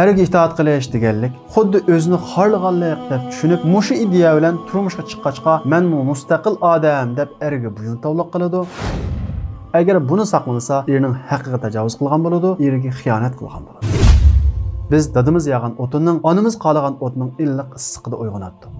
Erga itoat qilish deganlik xuddi o'zini xorlaganlik deb tushunib, mushu ideya bilan turmushga chiqqachqa men mustaqil odam deb erga buyuntavlik qiladi. Agar buni saqlansa, erining haqqiga tajovuz qilgan bo'ladi, eriga xiyonat qilgan bo'ladi. Biz dadimiz yag'an o'tinning, onamiz qalagan o'tning illiq issiqida uyg'onatdik.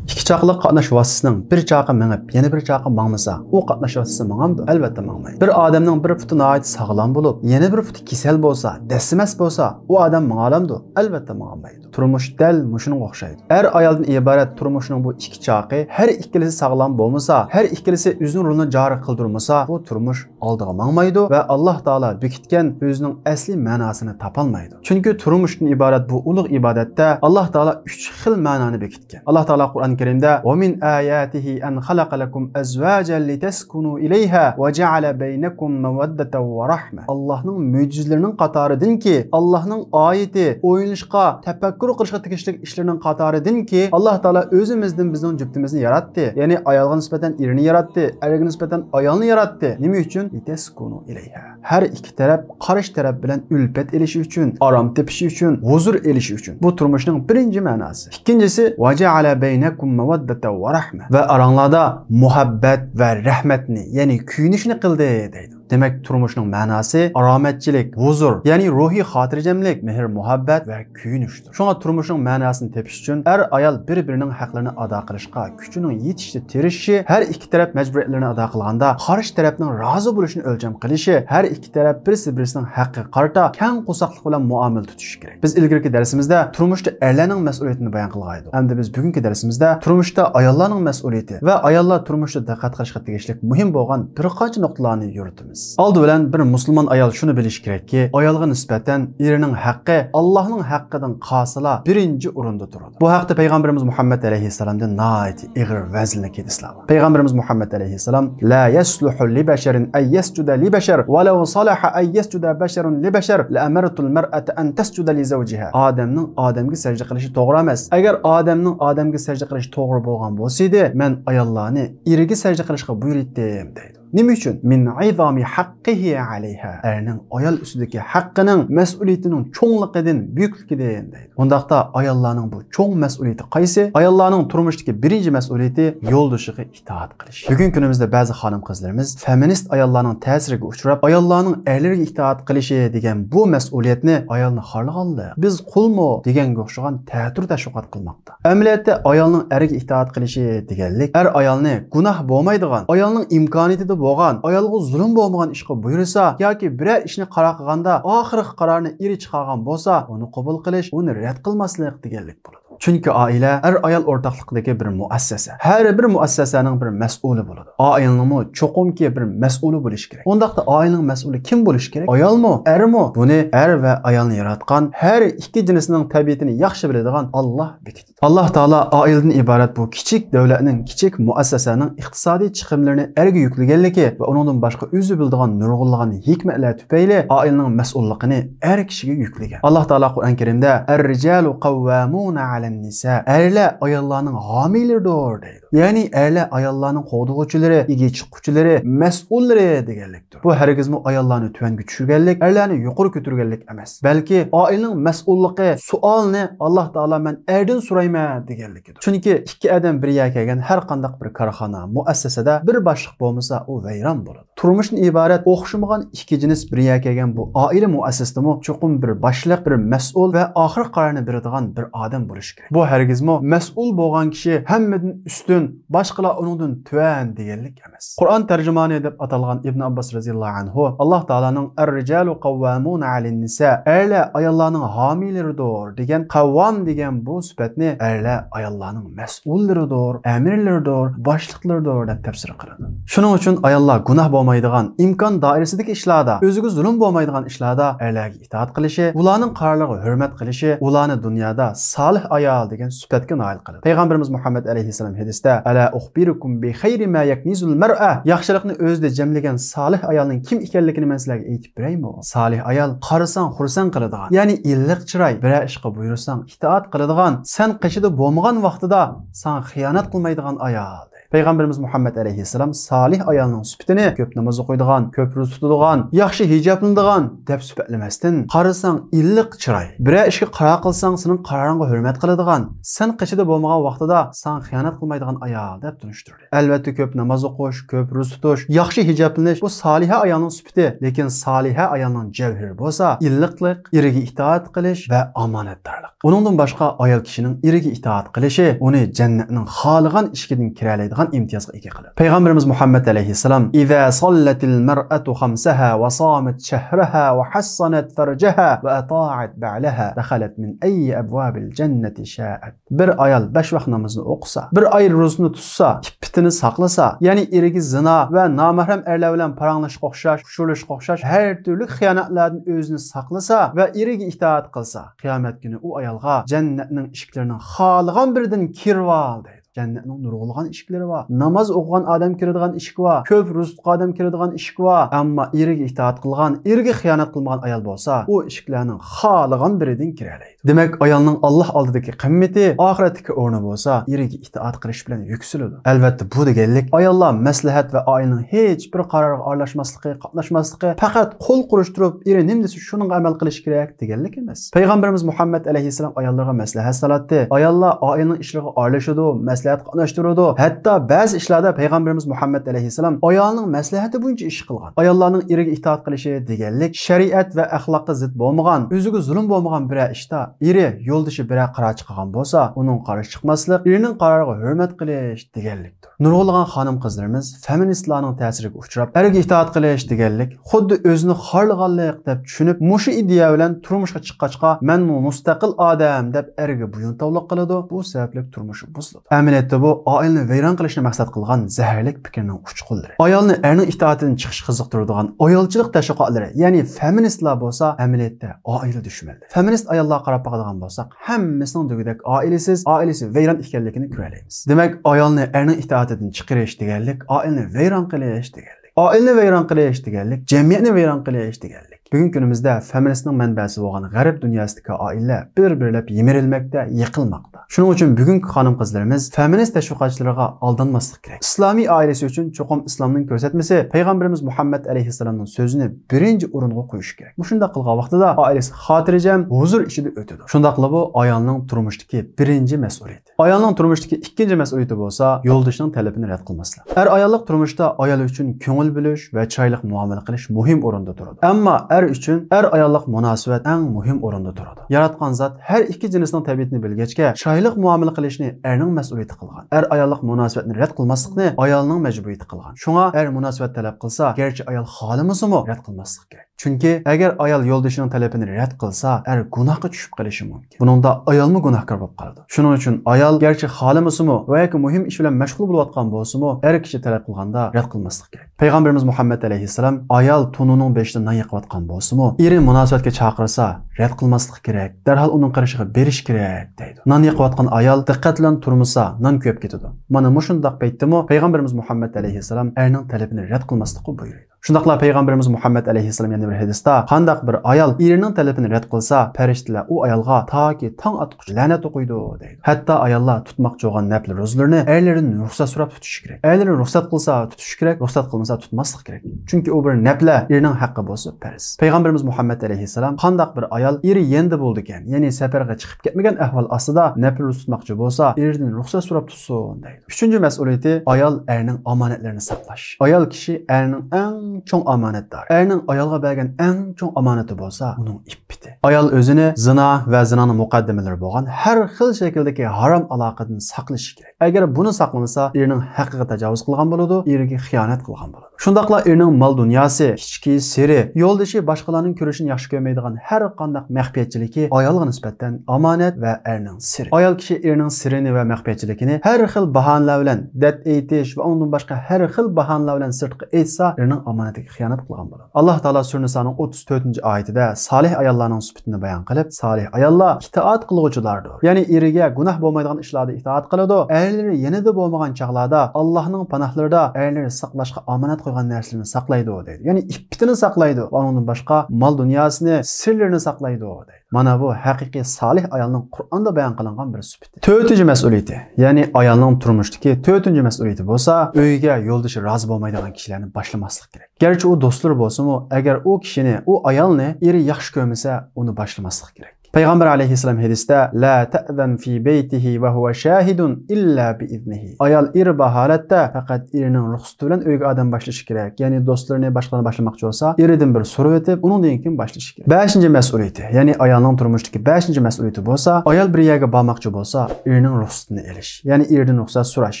Çaqlıq qatnaş vasitəsinin bir çağı minib, yeni bir çağı mangmasa, o qatnaş vasitəsi mangamdı? Əlbəttə mangmaydı. Bir adamның bir putu nəhayət sağlam olub, yeni bir putu kisel bolsa, dəsiməs bolsa, o adam mangalamdı? Əlbəttə mangamaydı. Turmuş dəl muşunun oxşaydı. Hər ayaldan ibarət turmuşun bu iki çağı, hər ikkilisi sağlam bolmasa, hər ikkilisi özünün rolunu cari qıldırmasa, bu turmuş aldığı mangmaydı və Allah Taala bekitken özünün əsli mənasını tapalmaydı. Çünki turmuşdan ibarət bu uluq ibadətdə Allah Taala üç xil mənanı bekitken. Allah Taala Qur'an-ı Kerimdə وَمِنْ آيَاتِهِ أَنْ خَلَقَ لَكُمْ أَزْوَاجًا لِتَسْكُنُوا إِلَيْهَا وَجَعَلَ بَيْنَكُمْ مَوَدَّةً وَرَحْمَةً Allah'ın möcüzələrinin qatarıdır ki, Allah'ın ayeti, oyunuşqa, təfəkkür qilishqa tegishlik işlərinin qatarıdır ki, Allah Taala özümüzdən bizning cüftimizni yaratdı. Yani ayolga nisbatan erini yaratdı, erga nisbatan ayolni yaratdı. Nima uchun? لِتَسْكُنُوا إِلَيْهَا Her iki taraf qarshi taraf bilan ülpet elishi uchun, aram tepishi uchun, huzur elishi uchun. Bu turmuşning birinci manası. İkincisi وَجَعَلَ بَيْنَكُمْ مَوَدَّةً وَرَحْمَةً Ve aranlarda muhabbet ve rahmetni, yani kuyunishni qildi deydi. Demek turmuşun manası arametçilik, huzur, yani ruhi hatircemlik, mehr, muhabbet ve kuyunuştur. Şuna turmuşun manasını tepiş için er ayal birbirinin haklarını ada qilishqa, küçünün yetişti tirişi, her iki taraf mecburiyetlerini ada qilganda, qarshi tarafning razı bo'lishini o'lcham qilishi, her iki taraf birisi-birisining haqqi qarta, keng qo'saqlik bilan muomala tutishi kerak. Biz ilgirki darsimizda turmushda erlarning mas'uliyatini bayon qilgan edik. Endi biz bugungi darsimizda turmushda ayollarning mas'uliyati va ayollar turmushda diqqat qilishga tegishli muhim bo'lgan bir qancha nuqtalarni yuritamiz. Aldı bilen bir Müslüman ayol şunu bilish kerak ki, ayolga nisbatan erining haqqi Allohning haqqidan qasila birinci o'rinda turadi. Bu haqda Peygamberimiz Muhammed aleyhisselamdan nayet ig'ir vazilni kedislar. Peygamberimiz Muhammed aleyhisselam la yasluhu li basharin ay yasjuda li bashar wa law salaha ay yasjuda basharun li bashar la amartu al mar'ata an tasjuda li zawjiha. Adamning odamga sajda qilishi to'g'ri emas. Agar odamning odamga sajda qilishi to'g'ri bo'lgan bo'lsa-edi, men ayollarni eriga sajda qilishga buyurdim deydi. Nima uchun? Min izami haqqihi alayha. Erning ayol ustidagi haqqining mas'uliyatining cho'ngligidan, buyukligidan deydi. Bundaqda ayollarning bu cho'ng mas'uliyati qaysi? Ayollarning turmushdagi birinchi mas'uliyati yo'ldoshiga itoat qilish. Bugun kunimizda ba'zi xonim qizlarimiz feminist ayollarning ta'siriga uchrab, ayollarning erlariga itoat qilishi degan bu mas'uliyatni ayolni xorlaganlik, biz qulmi deganga o'xshagan ta'tir tashviqot qilmoqda. Amaliyotda ayolning eriga itoat qilishi deganlik, er ayolni gunoh bo'lmaydigan, ayolning imkoniyatida bo'lgan, ayolga zulm bo'lmagan ishga buyursa yoki biror ishni qaror qilganda oxirgi qarorni eri chiqargan bo'lsa, uni qabul qilish, uni rad qilmaslik deganlik bo'ladi. Çünkü aile er ayol o'rtoqlikdagi bir muassasa. Her bir muassasaning bir mas'uli bo'ladi. Ailening cho'qimki bir mas'uli bo'lishi kerak. Undaqda ailening mas'uli kim bo'lishi kerak? Ayolmi, ermi? Buni er va ayolni yaratgan, her ikki jinsning tabiatini yaxshi biladigan Alloh bekitdi. Allah Taala ailedan iborat bu kichik davlatning, kichik muassasaning iqtisodiy chiqimlarini erga yuklaganligi va uningdan boshqa o'zi biladigan nurg'unlagan hikmatlar tufayli ailening mas'ulligini er kishiga yuklagan. Allah Taala Qur'on Karimda er-rijalu qawwamuna nisa erler ayollarning homileridir deydi. Yani erler ayollarning qo'g'dug'uvchilari, ega chiquvchilari, mas'ullari deganlikdir. Bu hargizmi ayollarni tuanga tushirganlik, erlarni yuqori ko'targanlik emas. Balki oilaning mas'ulligi, suolni Alloh taolo men erdan so'rayman deganlikdir. Chunki ikki odam birga kelgan har qanday bir korxona, muassasada bir boshliq bo'lmasa, u vayron bo'ladi. Turmushdan iborat o'xshamagan ikki jins birga kelgan bu oila muassasasida cho'qim bir boshliq, bir mas'ul va oxir qarorni beradigan bir odam bo'lishi kerak. Bu hargizmi mas'ul bo'lgan kishi hammadan ustun, boshqalar uningdan tuvan deganlik emas. Qur'on tarjimoni deb atalgan Ibn Abbas radhiyallohu anhu Alloh taolaning ar-rijalu qawwamuna 'alan-nisa erlar ayollarning homileridir degan qavvam degan bu sifatni erlar ayollarning mas'ullaridir, amirlaridir, boshliqlaridir deb tafsir qiladi. Shuning uchun ayollar gunoh bo'lmaydigan, imkon doirasidagi ishlarda, o'ziga zulm bo'lmaydigan ishlarda erlarga itoat qilishi, ularning qarorlariga hurmat qilishi, ularni dunyoda solih ayol degan sifatga nail qiladi. Peygamberimiz Muhammed aleyhisselam hadisda hadisda ala ukhbirukum bi khayri ma yaknizul mar'a yaxshilikni o'zida jamlagan solih ayolning kim ekanligini men sizlarga aytib beraymi? Solih ayol qarasan xursand qiladigan, ya'ni illiq chiroy, bir ishga buyursang itoat qiladigan, sen qishida bo'lmagan vaqtida sen xiyonat qilmaydigan ayol. Peygamberimiz Muhammed aleyhisselam salih ayolning sifatini ko'p namoz o'qiydigan, ko'p ro'za tutadigan, yaxshi hijoblanadigan deb sifatlamasdan, qarasang illiq chiroy, bir ishga qaror qilsang sening qaroringga hurmat qiladigan, sen qishida bo'lmagan vaqtida sen xiyonat qilmaydigan ayol deb tunishtirdi. Albatta ko'p namoz o'qish, ko'p ro'za tutish, yaxshi hijoblanish bu soliha ayolning sifati, lekin soliha ayolning javhiri bo'lsa, illiqlik, iriga itoat qilish va omonatdorlik. Uningdan boshqa ayol kishining iriga itoat qilishi uni jannatning xohlagan ishidan kiralaydi imtiyozga ega qiladi. Peygamberimiz Muhammed aleyhisselam "İza sallatil mar'atu khamsaha wa samat shahraha wa hassanat farjaha wa ata'at ba'laha dakhalat min ayyi abwabil jannati sha'at." Bir ayol 5 vaqt namozni o'qisa, bir ay ro'zani tutsa, iffetini saqlasa, ya'ni erigi zina va nomahram erlar bilan paranglashga o'xshash, kushurlashga o'xshash har turli xiyonatlardan o'zini saqlasa va eriga itoat qilsa, qiyomat kuni u ayolga jannatning eshiklarining xohlagan biridan kirib oldi. Cennetning nurg'ulgan eshiklari bor. Namoz o'qigan odam kiradigan eshik bor. Ko'p ro'za tutgan odam kiradigan eshik bor. Ammo eriga itoat qilgan, eriga xiyonat qilmagan ayol bo'lsa, u eshiklarning xohlagan biridan kiralaydi. Demak, ayolning Alloh oldidagi qimmati, oxiratdagi o'rni bo'lsa, eriga itoat qilish bilan yuksaladi. Albatta, bu deganlik ayollar maslahat va oilaning hech bir qarorga aralashmasligi, qatnashmasligi, faqat qo'l qurishtirib, eri nima desa shunga amal qilish kerak deganlik emas. Payg'ambarimiz Muhammad alayhissalom ayollarga maslahat salatdi. Ayollar oilaning ishlariga aralashadi, maslahat qatnashtiradi. Hatto ba'zi ishlarda Payg'ambarimiz Muhammad alayhissalom ayolning maslahati bo'yicha ish qilgan. Ayollarning eriga itoat qilishi deganlik shariat va axloqqa zid bo'lmagan, o'ziga zulm bo'lmagan bir ishda eri yo'ldoshi bir qaror chiqargan bo'lsa, uning qarori chiqmaslik, erining qaroriga hurmat qilish deganlikdir. Nurg'ulg'an xonim qizlarimiz feministlarning ta'siriga uchrab, eriga itoat qilish deganlik xuddi o'zini xorlaganlik deb tushunib, mushu ideya bilan turmushga chiqqachqa, men mustaqil odam deb eriga buyuntovlik qiladi. Bu sababli turmushi buziladi. Amaliyotda bu oilani vayron qilishni maqsad qilgan zaharlik fikrning uch-qo'llari. Ayolni erning itoatidan chiqish qiziqtiradigan ayolchilik tashviqotlari, ya'ni feministlar bo'lsa, amaliyotda oila dushmanlari. Feminist ayollar qarab boqadigan bo'lsak, hammasining degudek oilasi vayron ekanligini ko'ramiz. Demak, ayolni erning itoatidan chiqarish deganlik oilani vayron qilish deganlik. Oilani vayron qilish deganlik, jamiyatni vayron qilish deganlik. Bugungi kunimizda feministning manbasi bo'lgan g'arb dunyosidagi oilalar bir-birlab yemirilmoqda, yiqilmoqda. Shuning uchun bugungi xonim qizlarimiz feminist tashviqotchilariga aldanmaslik kerak. Islomiy oilasi uchun cho'qim islomning ko'rsatmasi Payg'ambarimiz Muhammad alayhissalomning so'zini birinchi o'ringa qo'yish kerak. Shunda qilgan vaqtida oilasi xotirjam, huzur ichida o'tadi. Shunda qilib bu ayolning turmushdagi birinchi mas'uliyati. Ayolning turmushdagi ikkinchi mas'uliyati bo'lsa, yo'ldoshining talabini rad qilmaslik. Ayollik turmushda ayol uchun ko'ngil bo'lish va chiroyli muomala qilish muhim o'rinda turadi. Ammo uchun ayollik munosabat eng muhim o'rinda turadi. Yaratgan zot har ikki jinsning tabiatini bilgachga, chiroyli muomala qilishni erning mas'uliyati qilgan. Ayollik munosabatni rad qilmaslikni ayolning majburiyati qilgan. Shunga munosabat talab qilsa, garchi ayol xohlamasa-mu rad qilmaslik kerak. Chunki agar ayol yo'ldoshining talabini rad qilsa, gunohga tushib qolishi mumkin. Buningda ayolmi gunohkor bo'lib qoladi. Shuning uchun ayol garchi xohlamasa-mu va yoki muhim ish bilan mashg'ul bo'layotgan bo'lsa-mu, kishi talab qilganda rad qilmaslik kerak. Payg'ambarimiz Muhammad alayhissalom ayol tunining beshidan non yiqayotgan bo'lsa-mu, eri munosabatga chaqirsa, rad qilmaslik kerak. Darhol uning qarashiga berish kerak deydi. Non yiqayotgan ayol diqqat bilan turmasa, non ko'p ketadi. Mana mushundaq paytdami Payg'ambarimiz Muhammad alayhissalom erning talabini rad qilmaslikni buyurdi. Shundaqla Payg'ambarimiz Muhammad alayhissalom yana bir hadisda qandaq bir ayol erining talabini rad qilsa, farishtalar u ayolga toki tong atquchi la'nat o'qiydi deydi. Hatto ayollar tutmoqchi bo'lgan nafl ro'zlarini erlaridan ruxsat so'rab tutish kerak. Erlari ruxsat qilsa tutish kerak, ruxsat qilmasa tutmaslik kerak. Chunki u bir nafla erining haqqi bo'lsa farz. Payg'ambarimiz Muhammad alayhissalom qandaq bir ayol eri yendi bo'ldi ekan, ya'ni safarga chiqib ketmagan ahvol ostida nafl ro'za tutmoqchi bo'lsa, eridan ruxsat so'rab tutsin deydi. Uchinchi mas'uliyati ayol erning omonatlarini saqlash. Ayol kishi erning eng cho'ng omonatdor. Erning ayolga bergan eng cho'ng omonati bo'lsa, uning iffati. Ayol o'zini zina va zinoning muqaddimalari bo'lgan har xil shakldagi harom aloqadan saqlashi kerak. Agar buni saqlamasa, erining haqqiga tajovuz qilgan bo'ladi, eriga xiyonat qilgan bo'ladi. Shundaqla erining mol dunyosi, ichki siri, yo'ldoshi boshqalarning ko'rishini yaxshi ko'rmaydigan har qanday maxfiyatchiligi ayolga nisbatan omonat va erning siri. Ayol kishi erining sirini va maxfiyatchiligini har xil bahonalar bilan dad aytish va undan boshqa har xil bahonalar bilan sirtqa aytsa, erining omonatiga xiyonat qilgan bo'ladi. Alloh taolo sura Nisoning 34-oyatida solih ayollarning sifatini bayon qilib, solih ayollar itoat qiluvchilardir. Ya'ni eriga gunoh bo'lmaydigan ishlarda itoat qiladi. Erlari yanada bo'lmagan chaqlarda Allohning panohlarida erlari saqlashga omonat qo'ygan narsalarni saqlaydi deydi. Ya'ni iffatini saqlaydi va undan boshqa mol dunyosini, sirlarini saqlaydi deydi. Mana bu haqiqiy solih ayolning Qur'onda bayon qilingan bir sifati. 4-mas'uliyati, ya'ni ayolning turmushdagi 4-mas'uliyati bo'lsa, uyga yo'ldoshi rozi bo'lmaydigan kishilarni boshlamaslik kerak. Garchi u do'stlar bo'lsa-mu, agar u kishini, u ayolni eri yaxshi ko'rmasa, uni boshlamaslik kerak. Payg'ambar alayhissalom hadisda la ta'zan fi baytihi va huwa shahidun illa bi iznihi. Ayol eri bor holatda faqat erining ruxsati bilan uyga odam boshlashi kerak. Ya'ni do'stlarini boshqalarni boshlamoqchi bo'lsa, eridan bir so'rab o'tib, undan keyin boshlashi kerak. 5-mas'uliyati, ya'ni ayolning turmushdagi 5-mas'uliyati bo'lsa, ayol bir yerga bormoqchi bo'lsa, erining ruxsatini olish. Ya'ni eridan ruxsat so'rash.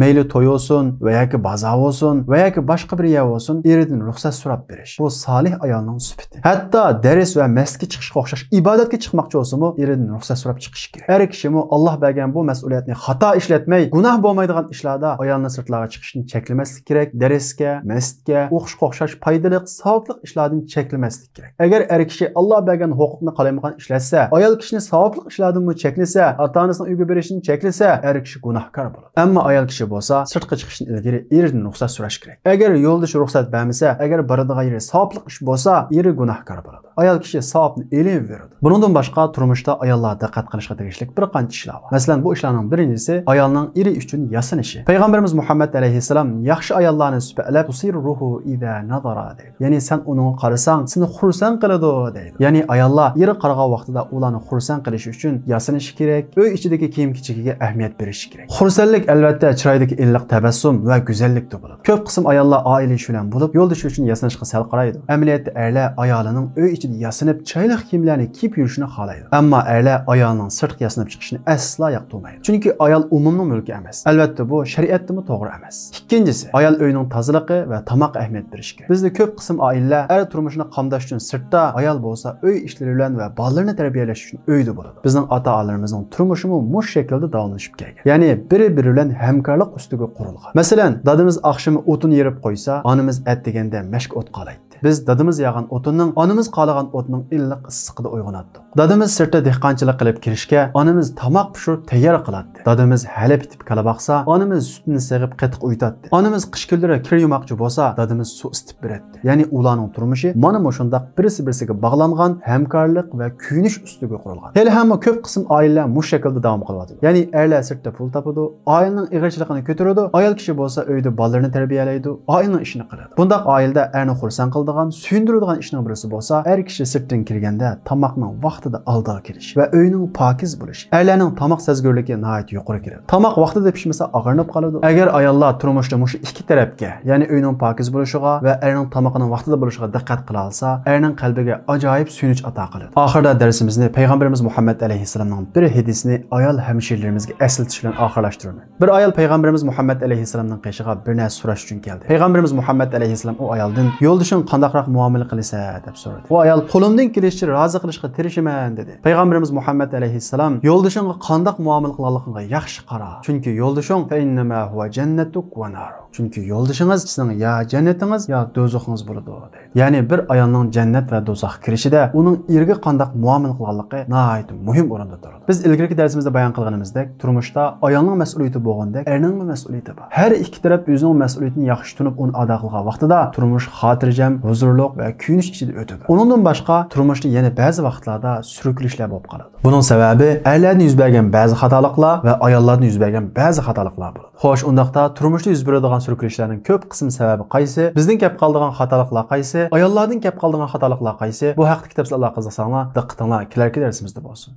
Mayli to'y bo'lsin, va yoki bozor bo'lsin, va yoki boshqa bir yer bo'lsin, eridan ruxsat so'rab berish. Bu solih ayolning sifati. Hatto dars va masjidga chiqishga o'xshash ibodatga chiqmoqchi eridan ruxsat so'rab chiqish kerak. Har kishimi Alloh bergan bu mas'uliyatni xato ishlatmay, gunoh bo'lmaydigan ishlarda ayolni sirtlarga chiqishni cheklamaslik kerak. Darsga, masjidga, o'qishga o'xshash foydali, savobli ishlardan cheklamaslik kerak. Agar er kishi Alloh bergan huquqni qilmagan ishlatsa, ayol kishini savobli ishlardan cheklasa, ota-onasining uyga berishini cheklasa, er kishi gunohkor bo'ladi. Ammo ayol kishi bo'lsa, sirtga chiqishdan ilgari eridan ruxsat so'rash kerak. Agar yo'ldoshi ruxsat bermasa, agar boradigan yeri savobli ish bo'lsa, eri gunohkor bo'ladi. Ayol kishi savobni elib beradi. Bundan boshqa turmushda ayollar diqqat qilishga tegishli bir qancha ishlar bor. Masalan, bu ishlarning birinchisi ayolning eri uchun yasinishi. Payg'ambarimiz Muhammad alayhissalom yaxshi ayollarni sifatlab ruhu ida nazara deydi. Ya'ni sen uni qarasang, seni xursand qiladi deydi. Ya'ni ayollar eri qaragan vaqtida ularni xursand qilish uchun yasinishi kerak, uy ichidagi kiyim-kechigiga ahamiyat berish kerak. Xursandlik albatta chiroydagi iliq tabassum va go'zallikda bo'ladi. Ko'p qism ayollar oila ishi bilan bo'lib, yo'ldoshi uchun yasinishga sal qaraydi. Amaliyotda erlar ayolining uy ichida yasinib, chiroyli kiyimlarni kiyib yurishini xohlaydi. Ammo erlar ayolning sirtga yasinib chiqishini asla yoqtirmaydi. Chunki ayol umumning mulki emas. Albatta bu shariatda to'g'ri emas. Ikkinchisi, ayol uyning tozaligi va tamoq ahamiyat berish kerak. Bizda ko'p qism oilalar er turmushini qamdash uchun sirtda, ayol bo'lsa uy ishlari bilan va bolalarni tarbiyalash uchun uyda bo'ladi. Bizning ota-onalarimizning turmushimi mush shaklda davomlashib kelgan. Ya'ni biri-biri bilan hamkorlik ustiga qurilgan. Masalan, dadimiz oqshimi o'tin yerib qo'ysa, onamiz at deganda mashq o't qolaydi. Biz dadimiz yag'an o'tinning, onamiz qolagan o'tning illiq issiqida uyg'onatdik. Dadimiz sirtda dehqonchilik qilib kirishga, onamiz tomoq pishirib tayyor qiladi. Dadimiz halab itib kala baqsa, onamiz sutni seg'ib qatiq uytatdi. Onamiz qish kunlari kir yumoqchi bo'lsa, dadimiz suv isitib beradi. Ya'ni ularning turmushi mana shunday birisi-birisiga bog'langan hamkorlik va kuyinish ustiga qurilgan. Hali hamma ko'p qism oilalar mush shaklda davom qilyapti. Ya'ni erlar sirtda pul topadi, oilaning ig'irchiligini ko'taradi, ayol kishi bo'lsa uyda bolalarni tarbiyalaydi, oilaning ishini qiladi. Bunday oilada erni xursand qiladigan, suyundiradigan ishning birisi bo'lsa, er kishi sirtdan kirganda tomoqning vaqtida aldiga kirish va uyning pokiz bo'lishi. Erlarning tomoq sezgirligi nihoyat yuqori keladi. Tomoq vaqtida pishmasa og'irnib qoladi. Agar ayollar turmushda mush ikki tarafga, ya'ni uyning pokiz bo'lishiga va erning tomoqining vaqtida bo'lishiga diqqat qila olsa, erning qalbiga ajoyib suyunch ato qiladi. Oxirida darsimizni Payg'ambarimiz Muhammad alayhissalomning bir hadisini ayol hamshirlarimizga aslatish bilan oxirlashtiraman. Bir ayol Payg'ambarimiz Muhammad alayhissalomning qishig'iga bir narsa so'rash uchun keldi. Payg'ambarimiz Muhammad alayhissalom u ayoldan yo'ldishing qandaqroq muomala qilsa deb so'radi. U ayol qo'limdan kelishicha rozi qilishga tirishaman dedi. Payg'ambarimiz Muhammad alayhissalom yo'ldishingga qandaq muomala qilganligingga yaxshi qara. Chunki yo'ldishing fa innama huwa jannatuk va nar. Chunki yo'ldishingiz sizning ya jannatingiz yo do'zaxingiz bo'ladi dedi. Ya'ni bir ayolning jannat va do'zax kirishida uning erga qandaq muomala qilganligi nihoyat muhim o'rinda turadi. Biz ilgirki darsimizda bayon qilganimizdek, turmushda ayolning mas'uliyati bo'lgandek, erning mas'uliyati bor. Har ikki taraf o'zining mas'uliyatini yaxshi tunib, uni ado qilgan vaqtida turmush xotirjam, huzurli va kuyinish ichida o'tadi. Undan boshqa turmushda yana ba'zi vaqtlarda surukilishlar bo'lib qoladi. Buning sababi erlarning yuz bergan ba'zi xatoliklar va ayollarning yuz bergan ba'zi xatoliklar bo'ladi. Xo'sh, undaqda turmushda yuz beradigan surukilishlarning ko'p qism sababi qaysi? Bizning kelib qoladigan xatoliklar qaysi? Ayollarning kelib qoladigan xatoliklar qaysi? Bu haqda kitoblar qiziqsanglar, diqqatinglar kelarki darsimizda bo'lsin.